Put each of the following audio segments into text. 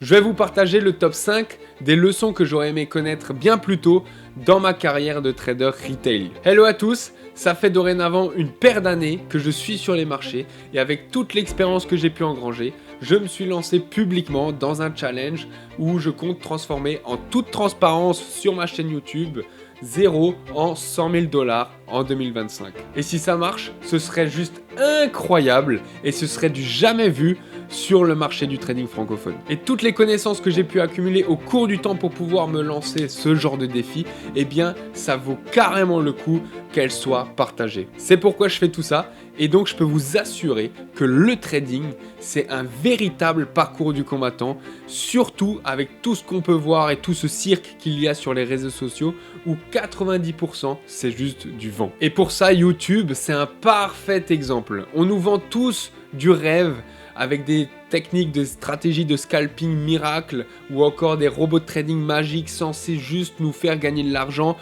Je vais vous partager le top 5 des leçons que j'aurais aimé connaître bien plus tôt dans ma carrière de trader retail. Hello à tous, ça fait dorénavant une paire d'années que je suis sur les marchés et avec toute l'expérience que j'ai pu engranger, je me suis lancé publiquement dans un challenge où je compte transformer en toute transparence sur ma chaîne YouTube 0 en 100 000 $ en 2025. Et si ça marche, ce serait juste incroyable et ce serait du jamais vu sur le marché du trading francophone. Et toutes les connaissances que j'ai pu accumuler au cours du temps pour pouvoir me lancer ce genre de défi, eh bien ça vaut carrément le coup qu'elles soient partagées. C'est pourquoi je fais tout ça et donc je peux vous assurer que le trading c'est un véritable parcours du combattant, surtout avec tout ce qu'on peut voir et tout ce cirque qu'il y a sur les réseaux sociaux où 90% c'est juste du vent. Et pour ça YouTube c'est un parfait exemple. On nous vend tous du rêve avec des techniques de stratégie de scalping miracle ou encore des robots de trading magiques censés juste nous faire gagner de l'argent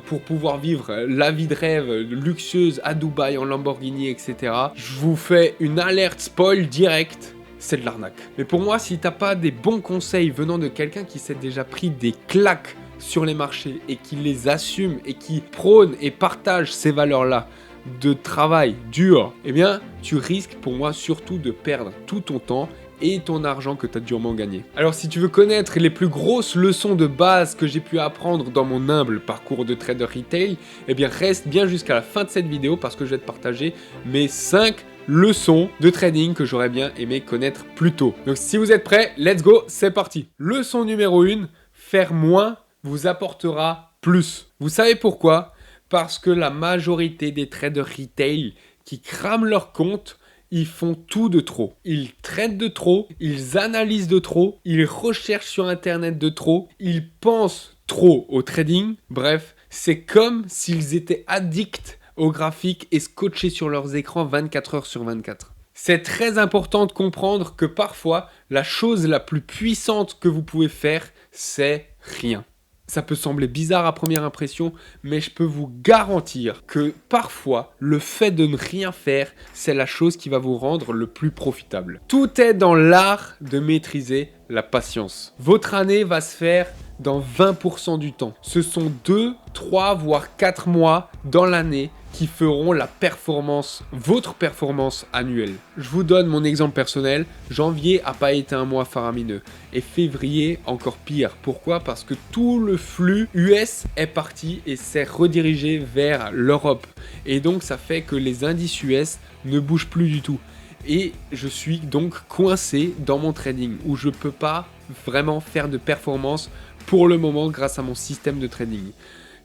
pour pouvoir vivre la vie de rêve luxueuse à Dubaï en Lamborghini, etc. Je vous fais une alerte spoil directe, c'est de l'arnaque. Mais pour moi, si t'as pas des bons conseils venant de quelqu'un qui s'est déjà pris des claques sur les marchés et qui les assume et qui prône et partage ces valeurs-là, de travail dur, eh bien, tu risques pour moi surtout de perdre tout ton temps et ton argent que tu as durement gagné. Alors si tu veux connaître les plus grosses leçons de base que j'ai pu apprendre dans mon humble parcours de trader retail, eh bien reste bien jusqu'à la fin de cette vidéo parce que je vais te partager mes 5 leçons de trading que j'aurais bien aimé connaître plus tôt. Donc si vous êtes prêts, let's go, c'est parti. Leçon numéro 1, faire moins vous apportera plus. Vous savez pourquoi ? Parce que la majorité des traders retail qui crament leur compte, ils font tout de trop. Ils traitent de trop, ils analysent de trop, ils recherchent sur internet de trop, ils pensent trop au trading. Bref, c'est comme s'ils étaient addicts au graphique et scotchés sur leurs écrans 24 heures sur 24. C'est très important de comprendre que parfois, la chose la plus puissante que vous pouvez faire, c'est rien. Ça peut sembler bizarre à première impression, mais je peux vous garantir que parfois, le fait de ne rien faire, c'est la chose qui va vous rendre le plus profitable. Tout est dans l'art de maîtriser la patience. Votre année va se faire dans 20% du temps. Ce sont 2, 3, voire 4 mois dans l'année qui feront la performance, votre performance annuelle. Je vous donne mon exemple personnel. Janvier n'a pas été un mois faramineux. Et février, encore pire. Pourquoi ? Parce que tout le flux US est parti et s'est redirigé vers l'Europe. Et donc, ça fait que les indices US ne bougent plus du tout. Et je suis donc coincé dans mon trading où je ne peux pas vraiment faire de performance pour le moment grâce à mon système de trading.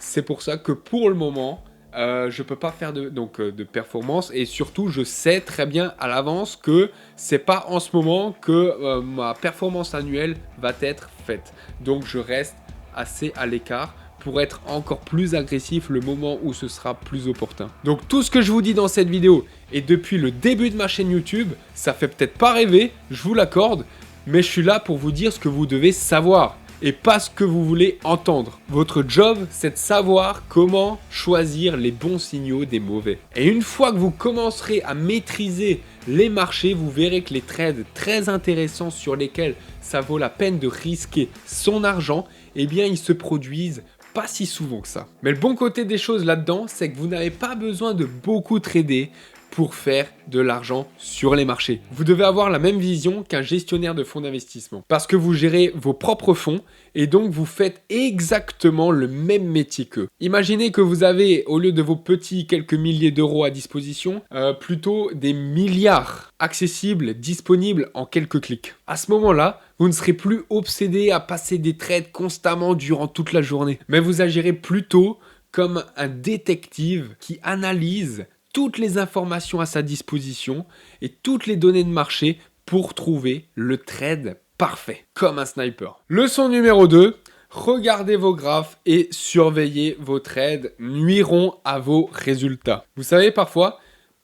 C'est pour ça que pour le moment, je peux pas faire de performance et surtout je sais très bien à l'avance que c'est pas en ce moment que ma performance annuelle va être faite. Donc je reste assez à l'écart pour être encore plus agressif le moment où ce sera plus opportun. Donc tout ce que je vous dis dans cette vidéo et depuis le début de ma chaîne YouTube, ça fait peut-être pas rêver, je vous l'accorde, mais je suis là pour vous dire ce que vous devez savoir et pas ce que vous voulez entendre. Votre job, c'est de savoir comment choisir les bons signaux des mauvais. Et une fois que vous commencerez à maîtriser les marchés, vous verrez que les trades très intéressants sur lesquels ça vaut la peine de risquer son argent, eh bien ils se produisent pas si souvent que ça. Mais le bon côté des choses là-dedans, c'est que vous n'avez pas besoin de beaucoup trader pour faire de l'argent sur les marchés. Vous devez avoir la même vision qu'un gestionnaire de fonds d'investissement parce que vous gérez vos propres fonds et donc vous faites exactement le même métier qu'eux. Imaginez que vous avez, au lieu de vos petits quelques milliers d'euros à disposition, plutôt des milliards accessibles, disponibles en quelques clics. À ce moment-là, vous ne serez plus obsédé à passer des trades constamment durant toute la journée, mais vous agirez plutôt comme un détective qui analyse toutes les informations à sa disposition et toutes les données de marché pour trouver le trade parfait, comme un sniper. Leçon numéro 2, regardez vos graphes et surveillez vos trades nuiront à vos résultats. Vous savez, parfois,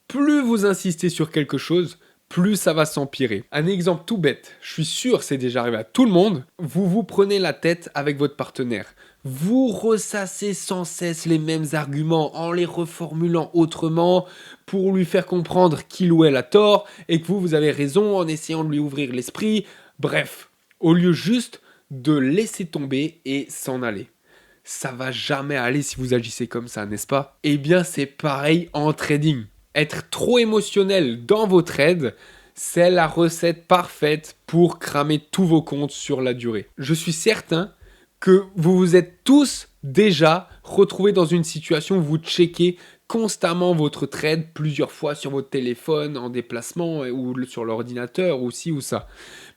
plus vous insistez sur quelque chose, plus ça va s'empirer. Un exemple tout bête, je suis sûr c'est déjà arrivé à tout le monde, vous vous prenez la tête avec votre partenaire. Vous ressassez sans cesse les mêmes arguments en les reformulant autrement pour lui faire comprendre qu'il ou elle a tort et que vous avez raison en essayant de lui ouvrir l'esprit. Bref, au lieu juste de laisser tomber et s'en aller. Ça va jamais aller si vous agissez comme ça, n'est-ce pas? Eh bien, c'est pareil en trading. Être trop émotionnel dans vos trades, c'est la recette parfaite pour cramer tous vos comptes sur la durée. Je suis certain que vous vous êtes tous déjà retrouvés dans une situation où vous checkez constamment votre trade plusieurs fois sur votre téléphone, en déplacement ou sur l'ordinateur ou ci ou ça.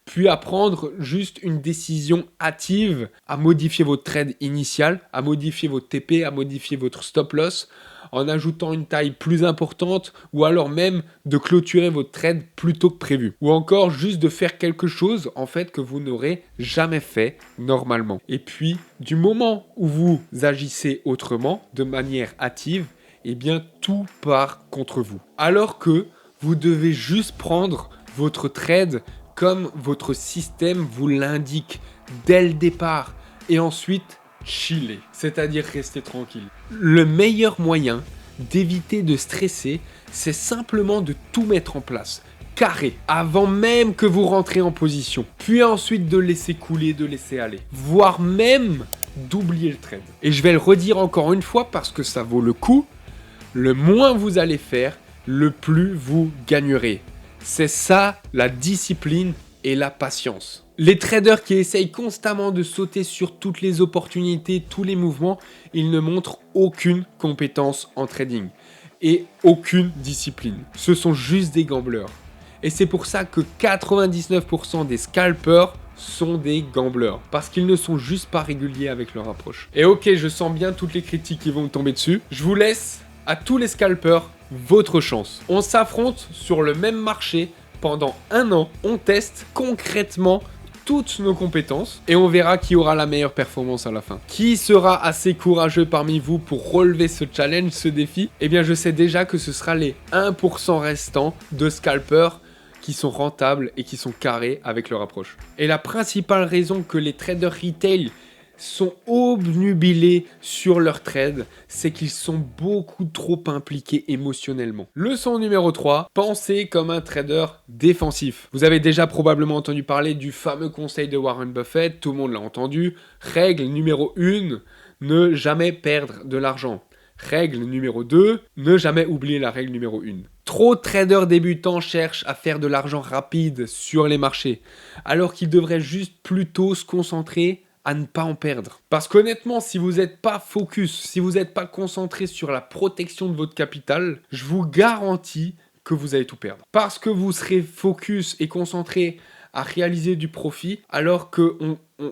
Puis à prendre juste une décision hâtive, à modifier votre trade initial, à modifier votre TP, à modifier votre stop loss, en ajoutant une taille plus importante, ou alors même de clôturer votre trade plus tôt que prévu. Ou encore juste de faire quelque chose en fait que vous n'aurez jamais fait normalement. Et puis, du moment où vous agissez autrement, de manière hâtive, eh bien tout part contre vous. Alors que vous devez juste prendre votre trade comme votre système vous l'indique dès le départ et ensuite chiller, c'est-à-dire rester tranquille. Le meilleur moyen d'éviter de stresser, c'est simplement de tout mettre en place, carré, avant même que vous rentrez en position, puis ensuite de laisser couler, de laisser aller, voire même d'oublier le trade. Et je vais le redire encore une fois parce que ça vaut le coup, le moins vous allez faire, le plus vous gagnerez. C'est ça la discipline et la patience. Les traders qui essayent constamment de sauter sur toutes les opportunités, tous les mouvements, ils ne montrent aucune compétence en trading et aucune discipline. Ce sont juste des gamblers. Et c'est pour ça que 99% des scalpers sont des gamblers, parce qu'ils ne sont juste pas réguliers avec leur approche. Et ok, je sens bien toutes les critiques qui vont me tomber dessus. Je vous laisse à tous les scalpers votre chance. On s'affronte sur le même marché pendant 1 an. On teste concrètement toutes nos compétences et on verra qui aura la meilleure performance à la fin. Qui sera assez courageux parmi vous pour relever ce challenge, ce défi? Eh bien, je sais déjà que ce sera les 1% restants de scalpers qui sont rentables et qui sont carrés avec leur approche. Et la principale raison que les traders retail sont obnubilés sur leur trade, c'est qu'ils sont beaucoup trop impliqués émotionnellement. Leçon numéro 3, pensez comme un trader défensif. Vous avez déjà probablement entendu parler du fameux conseil de Warren Buffett, tout le monde l'a entendu. Règle numéro 1, ne jamais perdre de l'argent. Règle numéro 2, ne jamais oublier la règle numéro 1. Trop de traders débutants cherchent à faire de l'argent rapide sur les marchés, alors qu'ils devraient juste plutôt se concentrer à ne pas en perdre. Parce qu'honnêtement, si vous n'êtes pas focus, si vous n'êtes pas concentré sur la protection de votre capital, je vous garantis que vous allez tout perdre. Parce que vous serez focus et concentré à réaliser du profit, alors que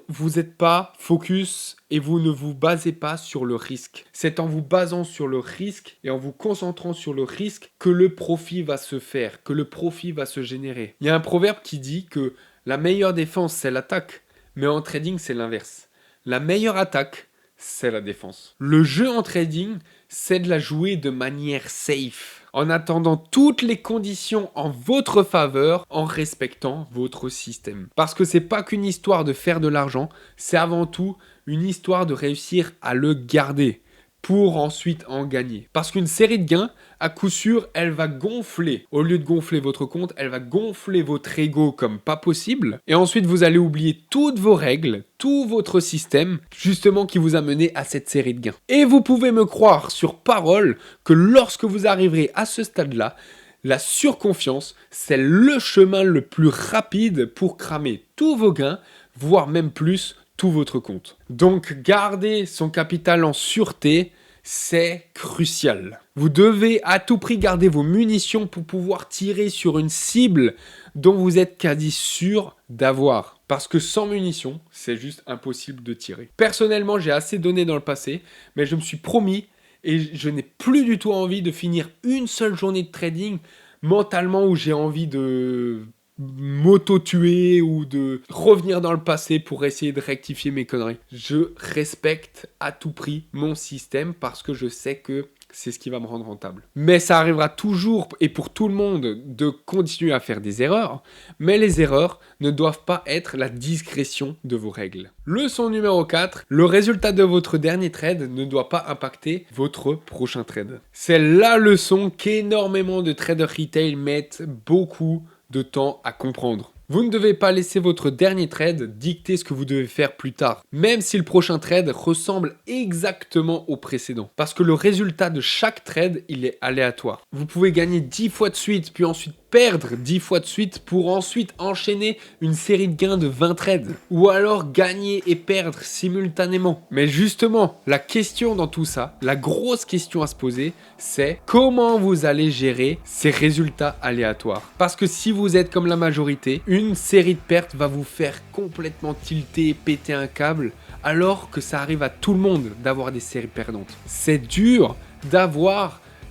vous n'êtes pas focus et vous ne vous basez pas sur le risque. C'est en vous basant sur le risque et en vous concentrant sur le risque que le profit va se faire, que le profit va se générer. Il y a un proverbe qui dit que la meilleure défense, c'est l'attaque. Mais en trading, c'est l'inverse. La meilleure attaque, c'est la défense. Le jeu en trading, c'est de la jouer de manière safe, en attendant toutes les conditions en votre faveur, en respectant votre système. Parce que c'est pas qu'une histoire de faire de l'argent, c'est avant tout une histoire de réussir à le garder pour ensuite en gagner. Parce qu'une série de gains, à coup sûr, elle va gonfler. Au lieu de gonfler votre compte, elle va gonfler votre ego comme pas possible. Et ensuite, vous allez oublier toutes vos règles, tout votre système, justement qui vous a mené à cette série de gains. Et vous pouvez me croire sur parole que lorsque vous arriverez à ce stade-là, la surconfiance, c'est le chemin le plus rapide pour cramer tous vos gains, voire même plus, tout votre compte. Donc, garder son capital en sûreté, c'est crucial. Vous devez à tout prix garder vos munitions pour pouvoir tirer sur une cible dont vous êtes quasi sûr d'avoir. Parce que sans munitions, c'est juste impossible de tirer. Personnellement, j'ai assez donné dans le passé, mais je me suis promis et je n'ai plus du tout envie de finir une seule journée de trading mentalement où j'ai envie de m'auto-tuer ou de revenir dans le passé pour essayer de rectifier mes conneries. Je respecte à tout prix mon système parce que je sais que c'est ce qui va me rendre rentable. Mais ça arrivera toujours et pour tout le monde de continuer à faire des erreurs, mais les erreurs ne doivent pas être la discrétion de vos règles. Leçon numéro 4, le résultat de votre dernier trade ne doit pas impacter votre prochain trade. C'est la leçon qu'énormément de traders retail mettent beaucoup de temps à comprendre. Vous ne devez pas laisser votre dernier trade dicter ce que vous devez faire plus tard, même si le prochain trade ressemble exactement au précédent. Parce que le résultat de chaque trade, il est aléatoire. Vous pouvez gagner 10 fois de suite, puis ensuite perdre 10 fois de suite pour ensuite enchaîner une série de gains de 20 trades. Ou alors gagner et perdre simultanément. Mais justement, la question dans tout ça, la grosse question à se poser, c'est comment vous allez gérer ces résultats aléatoires. Parce que si vous êtes comme la majorité, une série de pertes va vous faire complètement tilter, péter un câble, alors que ça arrive à tout le monde d'avoir des séries perdantes. C'est dur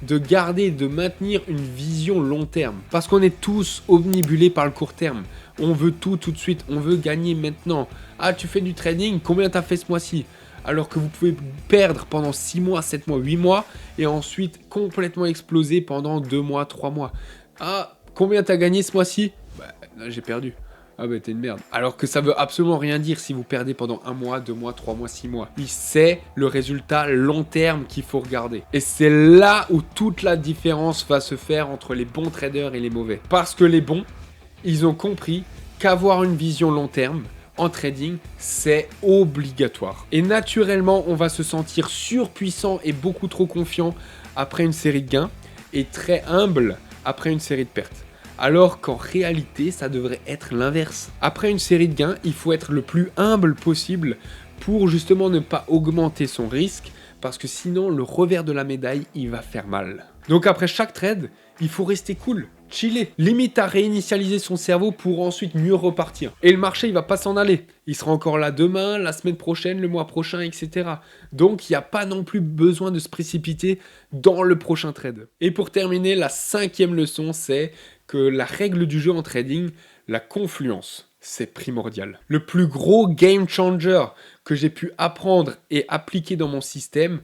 de garder, de maintenir une vision long terme. Parce qu'on est tous omnibulés par le court terme. On veut tout de suite, on veut gagner maintenant. Ah, tu fais du trading, combien t'as fait ce mois-ci? Alors que vous pouvez perdre pendant 6 mois, 7 mois, 8 mois et ensuite complètement exploser pendant 2 mois, 3 mois. Ah, combien t'as gagné ce mois-ci? Bah, là, j'ai perdu. Ah bah t'es une merde. Alors que ça veut absolument rien dire si vous perdez pendant 1 mois, 2 mois, 3 mois, 6 mois. C'est le résultat long terme qu'il faut regarder. Et c'est là où toute la différence va se faire entre les bons traders et les mauvais. Parce que les bons, ils ont compris qu'avoir une vision long terme en trading, c'est obligatoire. Et naturellement, on va se sentir surpuissant et beaucoup trop confiant après une série de gains et très humble après une série de pertes. Alors qu'en réalité, ça devrait être l'inverse. Après une série de gains, il faut être le plus humble possible pour justement ne pas augmenter son risque, parce que sinon, le revers de la médaille, il va faire mal. Donc après chaque trade, il faut rester cool, chiller, limite à réinitialiser son cerveau pour ensuite mieux repartir. Et le marché, il va pas s'en aller. Il sera encore là demain, la semaine prochaine, le mois prochain, etc. Donc, il n'y a pas non plus besoin de se précipiter dans le prochain trade. Et pour terminer, la 5e leçon, c'est que la règle du jeu en trading, la confluence, c'est primordial. Le plus gros game changer que j'ai pu apprendre et appliquer dans mon système,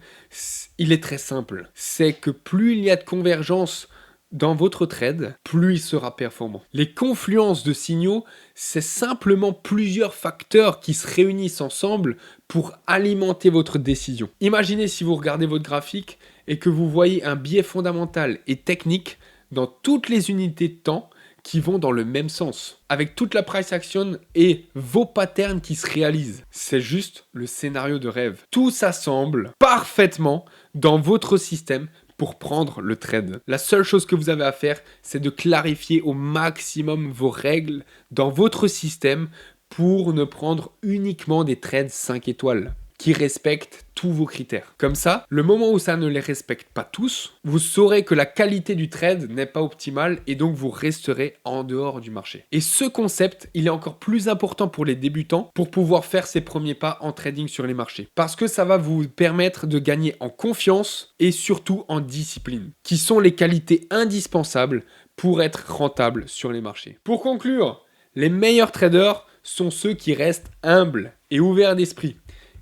il est très simple. C'est que plus il y a de convergence dans votre trade, plus il sera performant. Les confluences de signaux, c'est simplement plusieurs facteurs qui se réunissent ensemble pour alimenter votre décision. Imaginez si vous regardez votre graphique et que vous voyez un biais fondamental et technique dans toutes les unités de temps qui vont dans le même sens, avec toute la price action et vos patterns qui se réalisent. C'est juste le scénario de rêve. Tout s'assemble parfaitement dans votre système pour prendre le trade. La seule chose que vous avez à faire, c'est de clarifier au maximum vos règles dans votre système pour ne prendre uniquement des trades 5 étoiles qui respectent tous vos critères. Comme ça, le moment où ça ne les respecte pas tous, vous saurez que la qualité du trade n'est pas optimale et donc vous resterez en dehors du marché. Et ce concept, il est encore plus important pour les débutants pour pouvoir faire ses premiers pas en trading sur les marchés. Parce que ça va vous permettre de gagner en confiance et surtout en discipline, qui sont les qualités indispensables pour être rentable sur les marchés. Pour conclure, les meilleurs traders sont ceux qui restent humbles et ouverts d'esprit.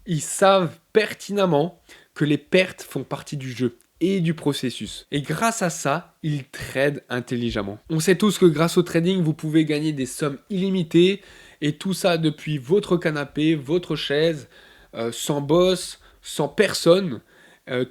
Ils savent pertinemment que les pertes font partie du jeu et du processus. Et grâce à ça, ils tradent intelligemment. On sait tous que grâce au trading, vous pouvez gagner des sommes illimitées et tout ça depuis votre canapé, votre chaise, sans boss, sans personne.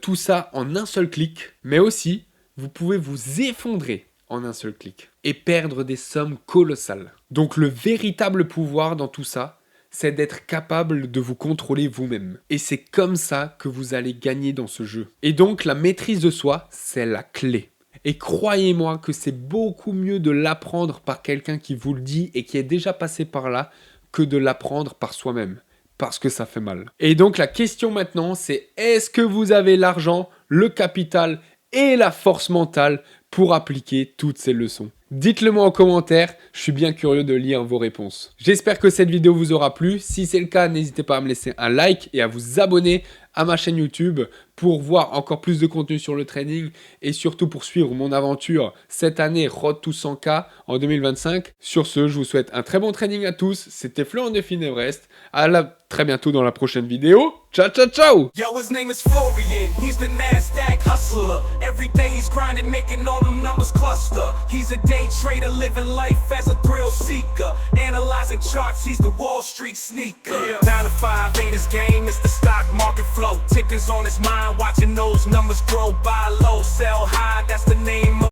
Tout ça en un seul clic. Mais aussi, vous pouvez vous effondrer en un seul clic et perdre des sommes colossales. Donc le véritable pouvoir dans tout ça, c'est d'être capable de vous contrôler vous-même. Et c'est comme ça que vous allez gagner dans ce jeu. Et donc la maîtrise de soi, c'est la clé. Et croyez-moi que c'est beaucoup mieux de l'apprendre par quelqu'un qui vous le dit et qui est déjà passé par là que de l'apprendre par soi-même. Parce que ça fait mal. Et donc la question maintenant, c'est est-ce que vous avez l'argent, le capital et la force mentale pour appliquer toutes ces leçons? Dites-le moi en commentaire, je suis bien curieux de lire vos réponses. J'espère que cette vidéo vous aura plu. Si c'est le cas, n'hésitez pas à me laisser un like et à vous abonner à ma chaîne YouTube pour voir encore plus de contenu sur le trading et surtout pour suivre mon aventure cette année Road to 100K en 2025. Sur ce, je vous souhaite un très bon trading à tous. C'était Florent de Finevrest. À très bientôt dans la prochaine vidéo. Ciao, ciao, ciao! Yo, his name is Florian, he's the NASDAQ hustler. Every day he's grinding, making all them numbers cluster. He's a day trader, living life as a thrill seeker. Analyzing charts, he's the Wall Street sneaker. 9 to 5 ain't his game, it's the stock market flow. Tickers on his mind, watching those numbers grow, buy low, sell high, that's the name of